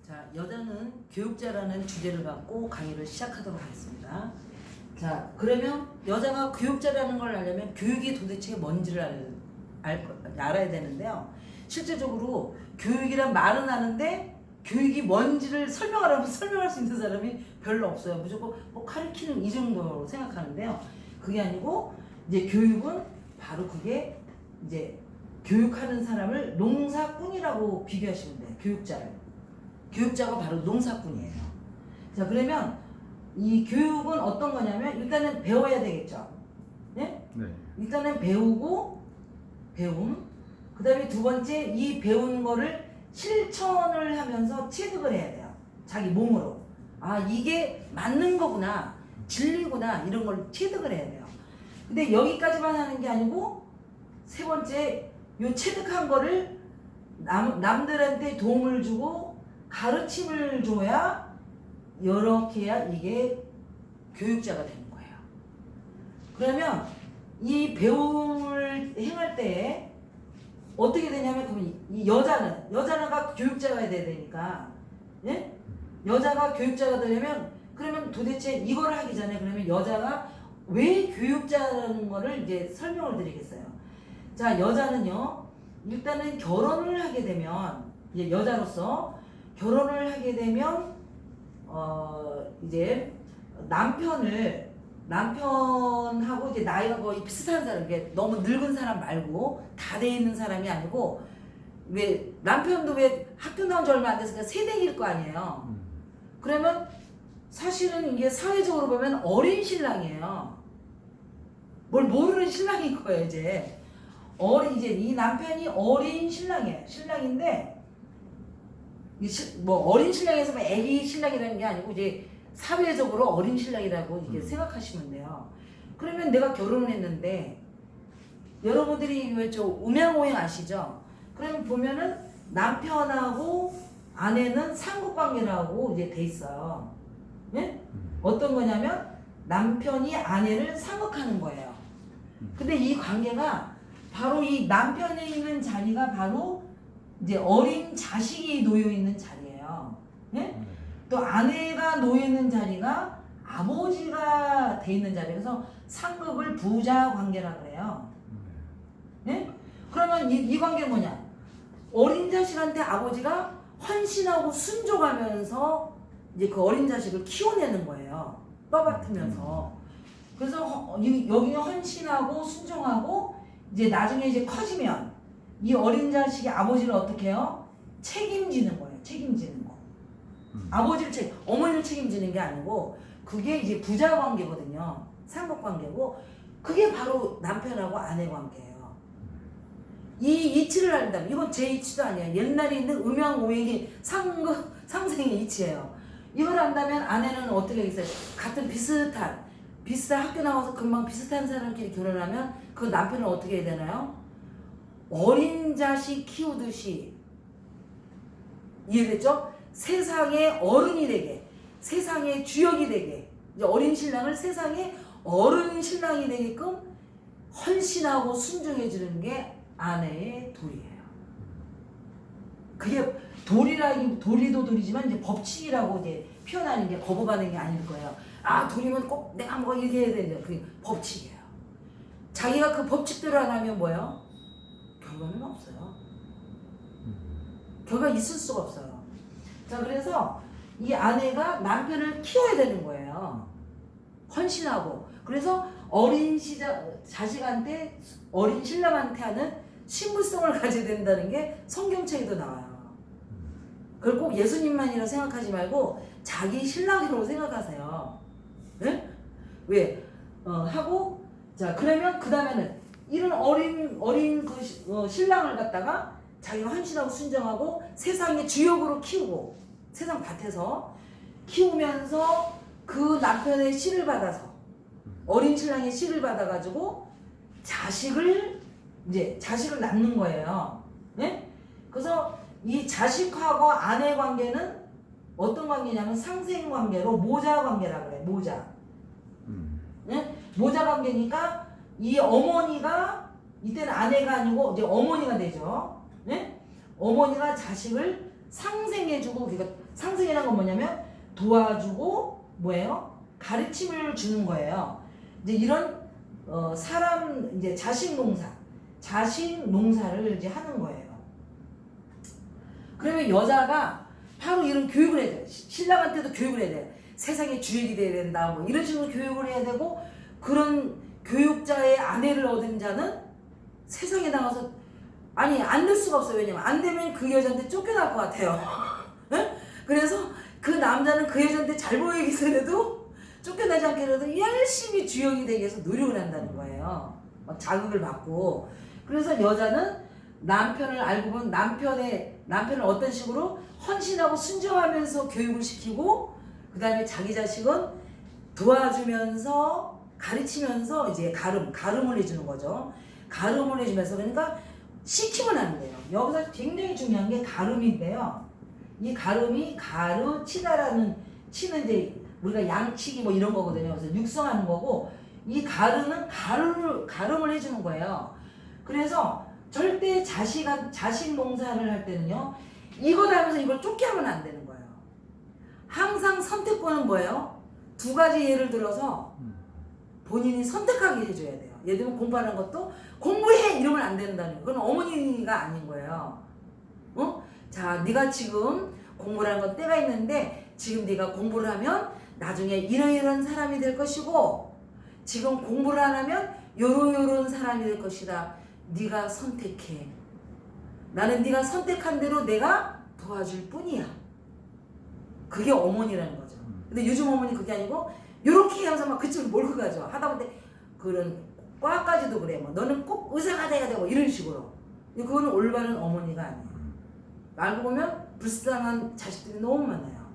자, 여자는 교육자라는 주제를 갖고 강의를 시작하도록 하겠습니다. 자, 그러면 여자가 교육자라는 걸 알려면 교육이 도대체 뭔지를 알아야 되는데요. 실제적으로 교육이란 말은 아는데 교육이 뭔지를 설명하라면 설명할 수 있는 사람이 별로 없어요. 무조건 뭐 가르치는 이 정도로 생각하는데요. 그게 아니고 이제 교육은 바로 그게 이제 교육하는 사람을 농사꾼이라고 비교하시면 돼요. 교육자를. 교육자가 바로 농사꾼이에요. 자, 그러면 이 교육은 어떤 거냐면 일단은 배워야 되겠죠. 네? 네. 일단은 배우고 배움. 그 다음에 두 번째 이 배운 거를 실천을 하면서 체득을 해야 돼요. 자기 몸으로. 아, 이게 맞는 거구나. 진리구나. 이런 걸 체득을 해야 돼요. 근데 여기까지만 하는 게 아니고 세 번째 요 체득한 거를 남들한테 도움을 주고 가르침을 줘야 이렇게 해야 이게 교육자가 되는 거예요. 그러면 이 배움을 행할 때 어떻게 되냐면 그러면 이 여자가 교육자가 돼야 되니까, 예? 여자가 교육자가 되려면 그러면 도대체 이걸 하기 전에 그러면 여자가 왜 교육자라는 거를 이제 설명을 드리겠어요. 자, 여자는요 일단은 결혼을 하게 되면 이제 여자로서 결혼을 하게 되면 이제 남편하고 이제 나이가 거의 비슷한 사람, 이게 너무 늙은 사람 말고 다 돼 있는 사람이 아니고, 왜 남편도 왜 학교 나온 지 얼마 안 됐으니까 새댁일 거 아니에요. 그러면 사실은 이게 사회적으로 보면 어린 신랑이에요. 뭘 모르는 신랑인 거예요. 이제 이 남편이 어린 신랑이에요. 신랑인데 뭐 어린 신랑에서 뭐 애기 신랑이라는 게 아니고 이제 사회적으로 어린 신랑이라고 이게 생각하시면 돼요. 그러면 내가 결혼을 했는데 여러분들이 왜 저 음양오행 아시죠? 그러면 보면은 남편하고 아내는 상속관계라고 이제 돼 있어요. 네? 어떤 거냐면 남편이 아내를 상속하는 거예요. 근데 이 관계가 바로 이 남편에 있는 자리가 바로 이제 어린 자식이 놓여 있는 자리예요. 네? 또 아내가 놓여 있는 자리가 아버지가 돼 있는 자리예요. 그래서 상급을 부자 관계라 그래요. 네? 그러면 이 관계는 뭐냐? 어린 자식한테 아버지가 헌신하고 순종하면서 이제 그 어린 자식을 키워내는 거예요. 떠받들면서. 그래서 여기는 헌신하고 순종하고 이제 나중에 이제 커지면 이 어린 자식이 아버지를 어떻게 해요? 책임지는 거예요. 책임지는 거. 어머니를 책임지는 게 아니고 그게 이제 부자 관계거든요. 상급 관계고 그게 바로 남편하고 아내 관계예요. 이 이치를 알다면 이건 제 이치도 아니에요. 옛날에 있는 음양오행이 상생의 이치예요. 이걸 안다면 아내는 어떻게 하겠어요? 같은 비슷한 학교 나와서 금방 비슷한 사람끼리 결혼하면 그 남편은 어떻게 해야 되나요? 어린 자식 키우듯이, 이해됐죠? 세상의 어른이 되게, 세상의 주역이 되게, 이제 어린 신랑을 세상의 어른 신랑이 되게끔 헌신하고 순종해주는 게 아내의 도리예요. 그게 도리도 도리지만 이제 법칙이라고 이제 표현하는 게 거부받는 게 아닐 거예요. 아, 도리면 꼭 내가 뭐 이렇게 해야 되죠. 그게 법칙이에요. 자기가 그 법칙대로 안 하면 뭐예요? 결과는 없어요. 결과 있을 수가 없어요. 자, 그래서 이 아내가 남편을 키워야 되는 거예요. 헌신하고. 그래서 어린 자식한테, 어린 신랑한테 하는 신부성을 가져야 된다는 게 성경책에도 나와요. 그걸 꼭 예수님만이라고 생각하지 말고 자기 신랑이라고 생각하세요. 네? 왜? 하고, 자, 그러면 그 다음에는 이런 어린 그 신랑을 갖다가 자기가 헌신하고 순정하고 세상의 주역으로 키우고 세상 밭에서 키우면서 그 남편의 씨를 받아서 어린 신랑의 씨를 받아가지고 자식을 낳는 거예요. 네? 그래서 이 자식하고 아내 관계는 어떤 관계냐면 상생 관계로 모자 관계라 그래. 모자. 네? 모자 관계니까 이 어머니가 이때는 아내가 아니고 이제 어머니가 되죠. 네? 어머니가 자식을 상생해주고, 그러니까 상생이라는 건 뭐냐면 도와주고 뭐예요? 가르침을 주는 거예요. 이제 이런 사람 이제 자식 농사를 이제 하는 거예요. 그러면 여자가 바로 이런 교육을 해야 돼. 신랑한테도 교육을 해야 돼. 세상의 주역이 돼야 된다. 뭐 이런 식으로 교육을 해야 되고, 그런 교육자의 아내를 얻은 자는 세상에 나가서 아니 안 될 수가 없어요. 왜냐면 안 되면 그 여자한테 쫓겨날 것 같아요. 그래서 그 남자는 그 여자한테 잘 보이기 전에도 쫓겨나지 않게라도 열심히 주역이 되기 위해서 노력을 한다는 거예요. 막 자극을 받고. 그래서 여자는 남편을 알고 보면 남편을 어떤 식으로 헌신하고 순종하면서 교육을 시키고, 그 다음에 자기 자식은 도와주면서 가르치면서 이제 가름을 해주는 거죠. 가름을 해주면서, 그러니까 시키면 안 돼요. 여기서 굉장히 중요한 게 가름인데요. 이 가름이 가르치다라는 치는 이제 우리가 양치기 뭐 이런 거거든요. 그래서 육성하는 거고, 이 가름은 가름을 해주는 거예요. 그래서 절대 자식 농사를 할 때는요, 이거다 하면서 이걸 쫓게 하면 안 되는 거예요. 항상 선택권은 뭐예요? 두 가지 예를 들어서 본인이 선택하게 해줘야 돼요. 예를 들면 공부하는 것도 공부해! 이러면 안 된다는 거예요. 그건 어머니가 아닌 거예요. 자, 네가 지금 공부를 하는 건 때가 있는데, 지금 네가 공부를 하면 나중에 이런 사람이 될 것이고, 지금 공부를 안 하면 요런 사람이 될 것이다. 네가 선택해. 나는 네가 선택한 대로 내가 도와줄 뿐이야. 그게 어머니라는 거죠. 근데 요즘 어머니 그게 아니고 요렇게 하면서 막 그쪽으로 몰고 가죠. 하다 보니 그런 과까지도 그래. 뭐 너는 꼭 의사가 돼야 되고 이런 식으로. 그거는 올바른 어머니가 아니에요. 알고 보면 불쌍한 자식들이 너무 많아요.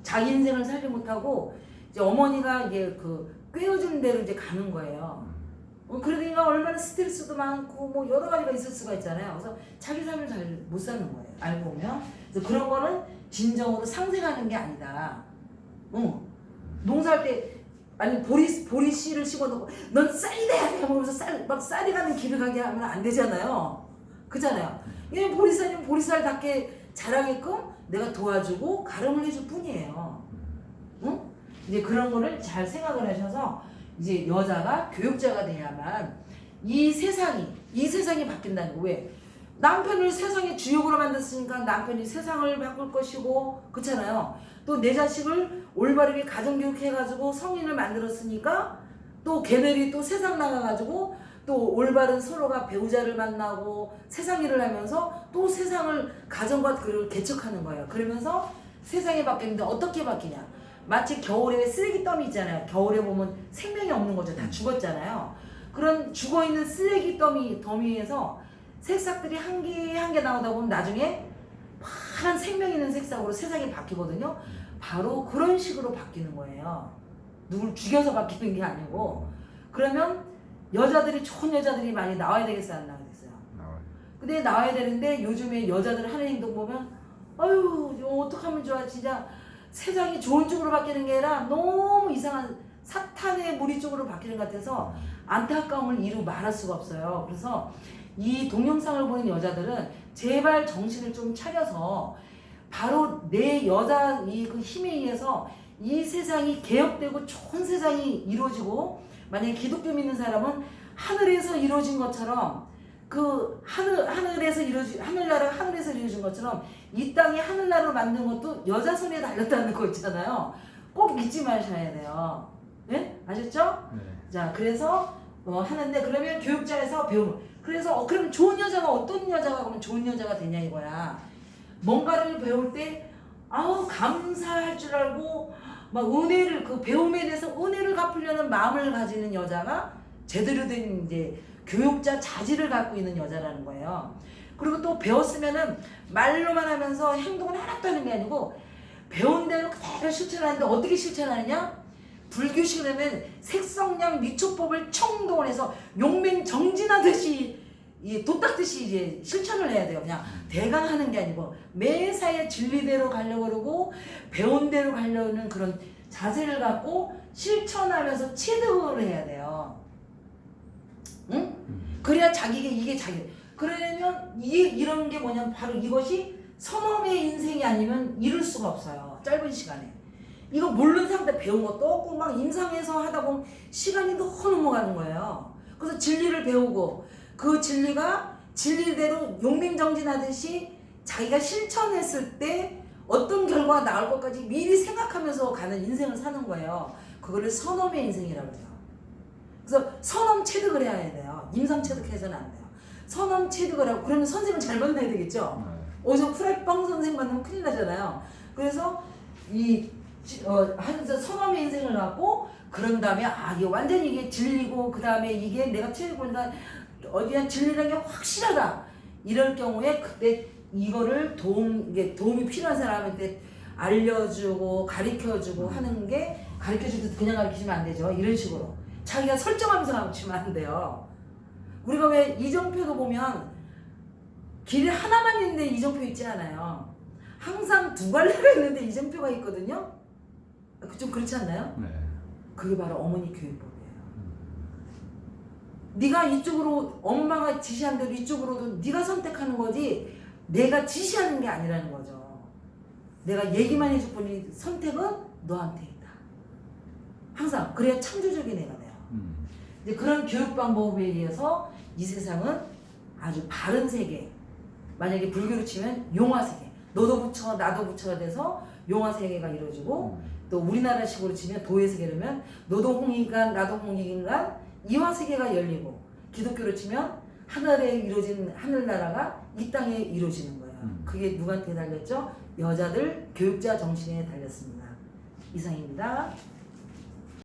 자기 인생을 살지 못하고 이제 어머니가 이게 그 꿰어준 대로 이제 가는 거예요. 그러니까 얼마나 스트레스도 많고 뭐 여러 가지가 있을 수가 있잖아요. 그래서 자기 삶을 잘 못 사는 거예요. 알고 보면. 그래서 그런 거는 진정으로 상생하는 게 아니다. 농사할 때 아니 보리 씨를 심어놓고 넌 쌀이 돼야 돼 하면서 막 쌀이 가는 길을 가게 하면 안 되잖아요. 그잖아요. 이 보리쌀이면 보리쌀답게 자라게끔 내가 도와주고 가름을 해줄 뿐이에요. 이제 그런 거를 잘 생각을 하셔서 이제 여자가 교육자가 돼야만 이 세상이 바뀐다는 거. 왜? 남편을 세상의 주역으로 만들었으니까 남편이 세상을 바꿀 것이고, 그렇잖아요. 또 내 자식을 올바르게 가정교육해가지고 성인을 만들었으니까 또 걔네들이 또 세상 나가가지고 또 올바른 서로가 배우자를 만나고 세상 일을 하면서 또 세상을 가정과 그를 개척하는 거예요. 그러면서 세상이 바뀌는데 어떻게 바뀌냐? 마치 겨울에 쓰레기 더미 있잖아요. 겨울에 보면 생명이 없는 거죠. 다 죽었잖아요. 그런 죽어있는 쓰레기 더미에서 새싹들이 한 개 한 개 나오다 보면 나중에 파란 생명 있는 색상으로 세상이 바뀌거든요. 바로 그런 식으로 바뀌는 거예요. 누굴 죽여서 바뀌는 게 아니고. 그러면 좋은 여자들이 많이 나와야 되겠어요? 안 나와야겠어요? 근데 나와야 되는데 요즘에 여자들 하는 행동 보면 아유 어떡하면 좋아. 진짜 세상이 좋은 쪽으로 바뀌는 게 아니라 너무 이상한 사탄의 무리 쪽으로 바뀌는 것 같아서 안타까움을 이루 말할 수가 없어요. 그래서 이 동영상을 보는 여자들은 제발 정신을 좀 차려서 바로 내 여자 그 힘에 의해서 이 세상이 개혁되고 좋은 세상이 이루어지고, 만약에 기독교 믿는 사람은 하늘에서 이루어진 것처럼 그 하늘나라가 하늘에서 이루어진 것처럼 이 땅이 하늘나라로 만든 것도 여자 손에 달렸다는 거 있잖아요. 꼭 잊지 마셔야 돼요. 네? 아셨죠? 네. 자, 그래서 하는데, 그러면 교육자에서 배우는. 그래서 그럼 좋은 여자가 어떤 여자가 그러면 좋은 여자가 되냐 이거야. 뭔가를 배울 때 감사할 줄 알고 막 그 배움에 대해서 은혜를 갚으려는 마음을 가지는 여자가 제대로 된 이제 교육자 자질을 갖고 있는 여자라는 거예요. 그리고 또 배웠으면은 말로만 하면서 행동은 하나도 하는 게 아니고 배운 대로 그대로 실천하는데, 어떻게 실천하느냐? 불교식을 하면 색성량 미초법을 총동원해서 용맹정진하듯이 돛닦듯이 이제 실천을 해야 돼요. 그냥 대강 하는 게 아니고 매사에 진리대로 가려고 그러고 배운 대로 가려는 그런 자세를 갖고 실천하면서 체득을 해야 돼요. 응? 그래야 이게 자기. 그러려면 이런 게 뭐냐면 바로 이것이 선험의 인생이 아니면 이룰 수가 없어요. 짧은 시간에. 이거 모르는 상태 배운 것도 없고 막 임상에서 하다 보면 시간이 너무 넘어가는 거예요. 그래서 진리를 배우고 그 진리가 진리대로 용맹정진하듯이 자기가 실천했을 때 어떤 결과가 나올 것까지 미리 생각하면서 가는 인생을 사는 거예요. 그거를 선험의 인생이라고 해요. 그래서 선험 체득을 해야 돼요. 임상 체득해서는 안 돼요. 선험 체득을 하고 그러면 선생을 잘 만나야 되겠죠. 어디서 프라이빵 선생 만나면 큰일 나잖아요. 그래서 하면서 선험의 인생을 갖고 그런 다음에 이게 완전히 이게 진리고 그 다음에 이게 내가 체득보니까 어디야 진리라는 게 확실하다. 이럴 경우에 그때 이거를 도움이 필요한 사람한테 알려주고 가르쳐주고 하는 게 가르쳐줄 때 그냥 가르치면 안 되죠. 이런 식으로 자기가 설정하면서 가르치면 안 돼요. 우리가 왜 이정표도 보면 길이 하나만 있는데 이정표 있지 않아요. 항상 두 갈래가 있는데 이정표가 있거든요. 좀 그렇지 않나요? 네. 그게 바로 어머니 교육법이에요. 네가 이쪽으로 엄마가 지시한 대로 이쪽으로도 네가 선택하는 거지 내가 지시하는 게 아니라는 거죠. 내가 얘기만 해줄 뿐이 선택은 너한테 있다. 항상 그래야 창조적인 애가 돼요. 이제 그런 교육 방법에 의해서 이 세상은 아주 바른 세계. 만약에 불교로 치면 용화 세계. 너도 부처 나도 부처가 돼서 용화 세계가 이루어지고 또 우리나라식으로 치면 도의 세계라면 너도 홍익인간 나도 홍익인간 이화 세계가 열리고 기독교로 치면 하늘에 이루어진 하늘나라가 이 땅에 이루어지는 거예요. 그게 누구한테 달렸죠? 여자들 교육자 정신에 달렸습니다. 이상입니다.